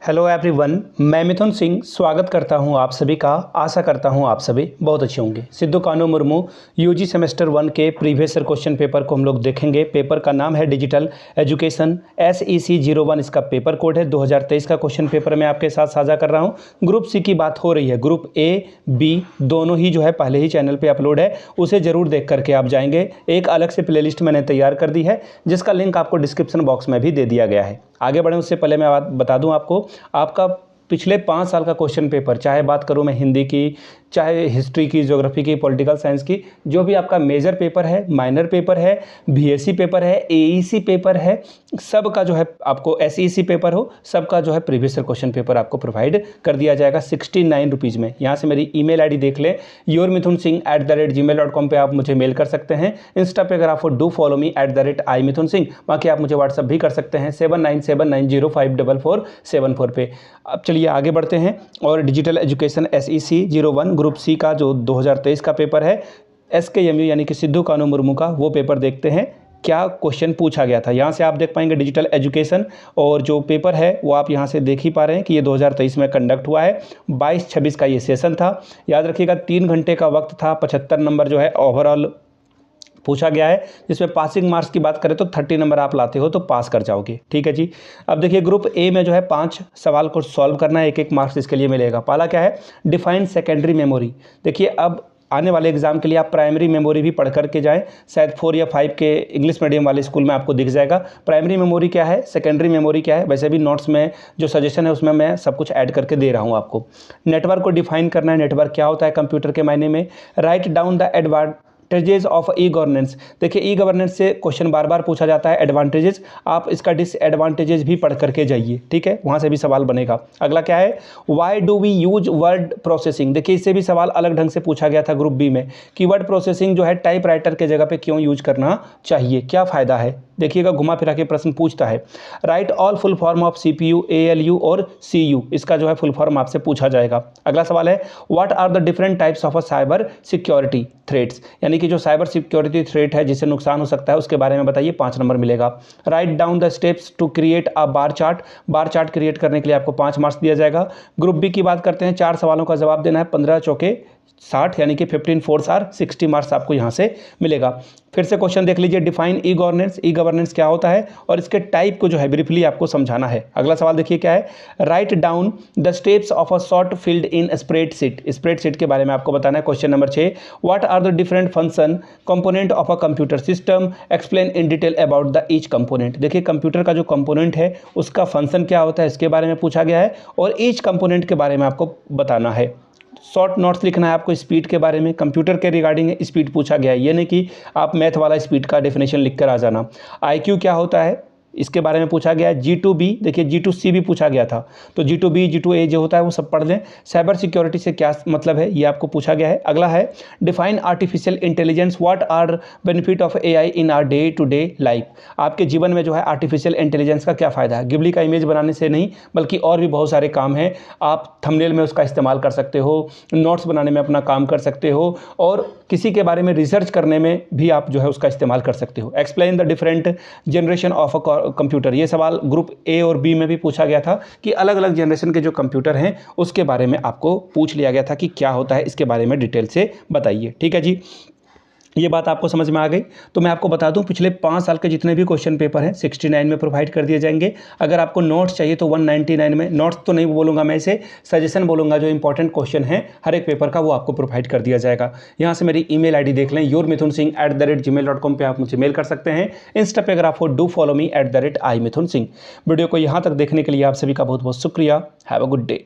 Hello everyone, मैं मिथुन सिंह स्वागत करता हूं आप सभी का। आशा करता हूं आप सभी बहुत अच्छे होंगे। सिद्धू कान्हू मुर्मू यूजी सेमेस्टर 1 के प्रीवियस ईयर क्वेश्चन पेपर को हम लोग देखेंगे। पेपर का नाम है डिजिटल एजुकेशन, SEC 01 इसका पेपर कोड है। 2023 का क्वेश्चन पेपर मैं आपके साथ साझा कर रहा हूं। ग्रुप सी की बात हो रही है। ग्रुप A, B दोनों ही जो है पहले ही चैनल पर अपलोड है, उसे ज़रूर देख करके आप जाएंगे। एक अलग से प्लेलिस्ट मैंने तैयार कर दी है, जिसका लिंक आपको डिस्क्रिप्शन बॉक्स में भी दे दिया गया है। आगे बढ़ें उससे पहले मैं बता दूं आपको, आपका पिछले 5 साल का क्वेश्चन पेपर, चाहे बात करूं मैं हिंदी की, चाहे हिस्ट्री की, ज्योग्राफी की, पॉलिटिकल साइंस की, जो भी आपका मेजर पेपर है, माइनर पेपर है, BSc पेपर है, AEC पेपर है, सब का जो है आपको SEC पेपर हो, सबका जो है प्रीवियस ईयर क्वेश्चन पेपर आपको प्रोवाइड कर दिया जाएगा 69 रुपीज़ में। यहाँ से मेरी ईमेल आईडी देख लें, yourmithunsingh@gmail.com पे आप मुझे मेल कर सकते हैं। इंस्टा पे अगर आप डू फॉलो मी @imithunsingh, बाकी आप मुझे व्हाट्सअप भी कर सकते हैं 7979054474 पे। अब चलिए आगे बढ़ते हैं और digital education SEC 01 group C का जो 2023 का पेपर है, SKMU यानी कि सिद्धू कान्हू मुर्मू का, वो पेपर देखते हैं क्या क्वेश्चन पूछा गया था। यहाँ से आप देख पाएंगे डिजिटल एजुकेशन, और जो पेपर है वो आप यहाँ से देख ही पा रहे हैं कि ये 2023 में कंडक्ट हुआ है। 22-26 का ये सेशन था। याद रखिएगा 3 घंटे का वक्त था। 75 नंबर जो है ओवरऑल पूछा गया है, जिसमें पासिंग मार्क्स की बात करें तो 30 नंबर आप लाते हो तो पास कर जाओगे। ठीक है जी। अब देखिए ग्रुप A में जो है 5 सवाल को सॉल्व करना है, 1-1 मार्क्स इसके लिए मिलेगा। पहला क्या है, डिफाइन सेकेंडरी मेमोरी। देखिए अब आने वाले एग्जाम के लिए आप प्राइमरी मेमोरी भी पढ़ करके जाएं, शायद 4 या 5 के इंग्लिश मीडियम वाले स्कूल में आपको दिख जाएगा। प्राइमरी मेमोरी क्या है, सेकेंडरी मेमोरी क्या है, वैसे भी नोट्स में जो सजेशन है उसमें मैं सब कुछ ऐड करके दे रहा हूं आपको। नेटवर्क को डिफाइन करना है, नेटवर्क क्या होता है कंप्यूटर के मायने में। Right down the advantages of e governance. देखिए ई गवर्नेंस से क्वेश्चन बार बार पूछा जाता है। एडवांटेजेस, आप इसका डिसएडवांटेजेस भी पढ़ करके जाइए, ठीक है, वहां से भी सवाल बनेगा। अगला क्या है, why do we use word processing. देखिए इससे भी सवाल अलग ढंग से पूछा गया था ग्रुप B में कि वर्ड प्रोसेसिंग जो है टाइप राइटर के जगह पे क्यों यूज करना चाहिए, क्या फायदा है। देखिएगा घुमा फिरा के प्रश्न पूछता है। Right all full form of CPU, ALU और CU, इसका जो है फुल फॉर्म आपसे पूछा जाएगा। अगला सवाल है, what are the different types of a cyber security threats, यानी कि जो साइबर सिक्योरिटी थ्रेट है जिससे नुकसान हो सकता है उसके बारे में बताइए, 5 नंबर मिलेगा। Write down the steps to create a bar chart. Bar chart create करने के लिए आपको 5 मार्क्स दिया जाएगा। ग्रुप B की बात करते हैं, 4 सवालों का जवाब देना है, 15 चौके 60 यानी कि 15 4 आर 60 मार्क्स आपको यहाँ से मिलेगा। फिर से क्वेश्चन देख लीजिए, define e governance. E governance क्या होता है और इसके टाइप को जो है ब्रीफली आपको समझाना है। अगला सवाल देखिए क्या है, write down the steps of a short field in spreadsheet. Spreadsheet के बारे में आपको बताना है। Question number 6, what are the different function component of a computer system, explain in detail about the each component. देखिए कंप्यूटर का जो component है उसका फंक्शन क्या होता है इसके बारे में पूछा गया है, और ईच कंपोनेंट के बारे में आपको बताना है। शॉर्ट नोट्स लिखना है आपको स्पीड के बारे में, कंप्यूटर के रिगार्डिंग स्पीड पूछा गया है, ये नहीं कि आप मैथ वाला स्पीड का डेफिनेशन लिख कर आ जाना। IQ क्या होता है इसके बारे में पूछा गया है। G2B, देखिए G2C भी पूछा गया था, तो G2B G2A जो होता है वो सब पढ़ लें। साइबर सिक्योरिटी से क्या मतलब है ये आपको पूछा गया है। अगला है, define artificial intelligence, what are benefit of AI in our day to day life. आपके जीवन में जो है आर्टिफिशियल इंटेलिजेंस का क्या फ़ायदा है। गिबली का इमेज बनाने से नहीं, बल्कि और भी बहुत सारे काम हैं। आप थंबनेल में उसका इस्तेमाल कर सकते हो, नोट्स बनाने में अपना काम कर सकते हो, और किसी के बारे में रिसर्च करने में भी आप जो है उसका इस्तेमाल कर सकते हो। Explain the different generation of a computer. ये सवाल ग्रुप A और B में भी पूछा गया था कि अलग अलग जनरेशन के जो कंप्यूटर हैं उसके बारे में आपको पूछ लिया गया था कि क्या होता है, इसके बारे में डिटेल से बताइए। ठीक है जी, ये बात आपको समझ में आ गई। तो मैं आपको बता दूं पिछले 5 साल के जितने भी क्वेश्चन पेपर हैं 69 में प्रोवाइड कर दिए जाएंगे। अगर आपको नोट्स चाहिए तो 199 में, नोट्स तो नहीं बोलूँगा मैं, इसे सजेशन बोलूँगा, जो इंपॉर्टेंट क्वेश्चन है हर एक पेपर का वो आपको प्रोवाइड कर दिया जाएगा। यहाँ से मेरी ईमेल आईडी देख लें, yourmithunsingh@gmail.com पे आप मुझे मेल कर सकते हैं। इंस्टा पे अगर आपको do follow me @imithunsingh। Video को यहाँ तक देखने के लिए आप सभी का बहुत बहुत शुक्रिया। Have a good day.